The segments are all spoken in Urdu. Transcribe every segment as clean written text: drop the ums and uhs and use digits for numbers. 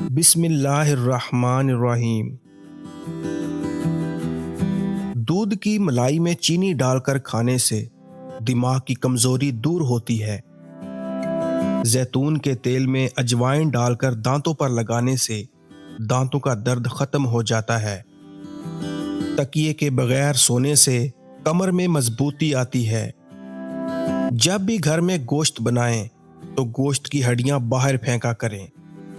بسم اللہ الرحمن الرحیم۔ دودھ کی ملائی میں چینی ڈال کر کھانے سے دماغ کی کمزوری دور ہوتی ہے۔ زیتون کے تیل میں اجوائن ڈال کر دانتوں پر لگانے سے دانتوں کا درد ختم ہو جاتا ہے۔ تکیے کے بغیر سونے سے کمر میں مضبوطی آتی ہے۔ جب بھی گھر میں گوشت بنائیں تو گوشت کی ہڈیاں باہر پھینکا کریں۔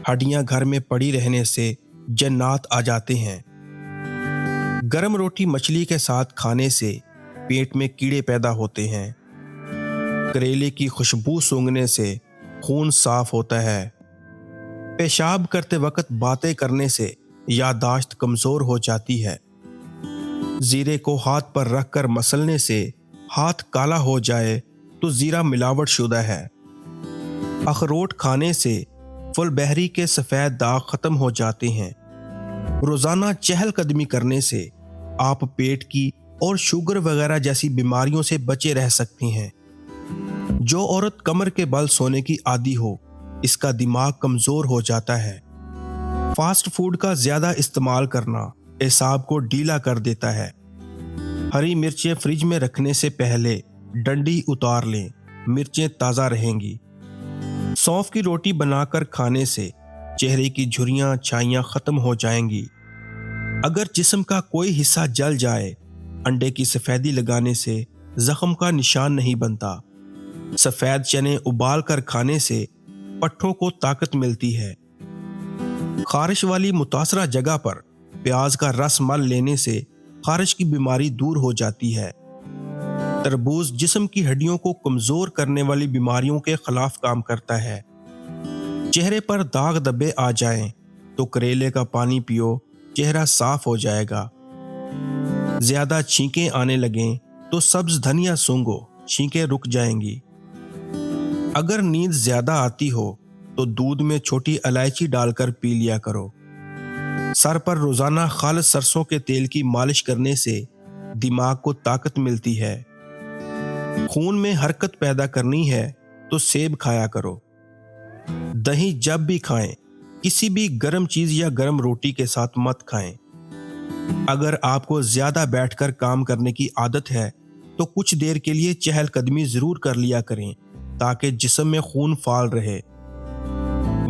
ہڈیاں گھر میں پڑی رہنے سے جنات آ جاتے ہیں۔ گرم روٹی مچھلی کے ساتھ کھانے سے پیٹ میں کیڑے پیدا ہوتے ہیں۔ کریلے کی خوشبو سونگھنے سے خون صاف ہوتا ہے۔ پیشاب کرتے وقت باتیں کرنے سے یادداشت کمزور ہو جاتی ہے۔ زیرے کو ہاتھ پر رکھ کر مسلنے سے ہاتھ کالا ہو جائے تو زیرہ ملاوٹ شدہ ہے۔ اخروٹ کھانے سے فل بہری کے سفید داغ ختم ہو جاتے ہیں۔ روزانہ چہل قدمی کرنے سے آپ پیٹ کی اور شوگر وغیرہ جیسی بیماریوں سے بچے رہ سکتی ہیں۔ جو عورت کمر کے بل سونے کی عادی ہو، اس کا دماغ کمزور ہو جاتا ہے۔ فاسٹ فوڈ کا زیادہ استعمال کرنا اعصاب کو ڈھیلا کر دیتا ہے۔ ہری مرچیں فریج میں رکھنے سے پہلے ڈنڈی اتار لیں، مرچیں تازہ رہیں گی۔ سونف کی روٹی بنا کر کھانے سے چہرے کی جھریاں چھائیاں ختم ہو جائیں گی۔ اگر جسم کا کوئی حصہ جل جائے، انڈے کی سفیدی لگانے سے زخم کا نشان نہیں بنتا۔ سفید چنے ابال کر کھانے سے پٹھوں کو طاقت ملتی ہے۔ خارش والی متاثرہ جگہ پر پیاز کا رس مل لینے سے خارش کی بیماری دور ہو جاتی ہے۔ تربوز جسم کی ہڈیوں کو کمزور کرنے والی بیماریوں کے خلاف کام کرتا ہے۔ چہرے پر داغ دبے آ جائیں تو کریلے کا پانی پیو، چہرہ صاف ہو جائے گا۔ زیادہ چھینکیں آنے لگیں تو سبز دھنیا سونگھو، چھینکیں رک جائیں گی۔ اگر نیند زیادہ آتی ہو تو دودھ میں چھوٹی الائچی ڈال کر پی لیا کرو۔ سر پر روزانہ خالص سرسوں کے تیل کی مالش کرنے سے دماغ کو طاقت ملتی ہے۔ خون میں حرکت پیدا کرنی ہے تو سیب کھایا کرو۔ دہی جب بھی کھائیں، کسی بھی گرم چیز یا گرم روٹی کے ساتھ مت کھائیں۔ اگر آپ کو زیادہ بیٹھ کر کام کرنے کی عادت ہے تو کچھ دیر کے لیے چہل قدمی ضرور کر لیا کریں تاکہ جسم میں خون فعال رہے۔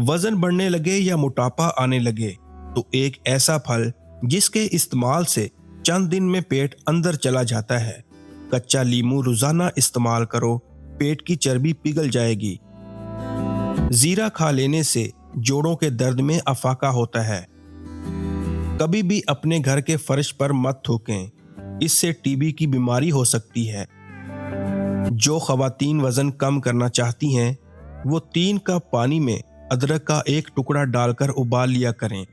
وزن بڑھنے لگے یا موٹاپا آنے لگے تو ایک ایسا پھل جس کے استعمال سے چند دن میں پیٹ اندر چلا جاتا ہے، کچا لیمو روزانہ استعمال کرو، پیٹ کی چربی پگھل جائے گی۔ زیرہ کھا لینے سے جوڑوں کے درد میں افاقہ ہوتا ہے۔ کبھی بھی اپنے گھر کے فرش پر مت تھوکیں، اس سے ٹی بی کی بیماری ہو سکتی ہے۔ جو خواتین وزن کم کرنا چاہتی ہیں وہ 3 کپ پانی میں ادرک کا ایک ٹکڑا ڈال کر ابال لیا کریں۔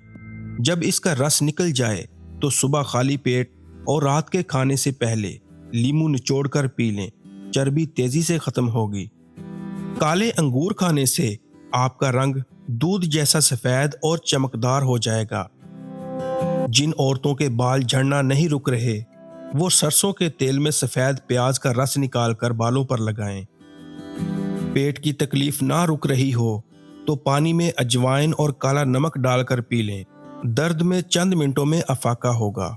جب اس کا رس نکل جائے تو صبح خالی پیٹ اور رات کے کھانے سے پہلے لیمو نچوڑ کر پی لیں، چربی تیزی سے ختم ہوگی۔ کالے انگور کھانے سے آپ کا رنگ دودھ جیسا سفید اور چمکدار ہو جائے گا۔ جن عورتوں کے بال جھڑنا نہیں رک رہے، وہ سرسوں کے تیل میں سفید پیاز کا رس نکال کر بالوں پر لگائیں۔ پیٹ کی تکلیف نہ رک رہی ہو تو پانی میں اجوائن اور کالا نمک ڈال کر پی لیں، درد میں چند منٹوں میں افاقہ ہوگا۔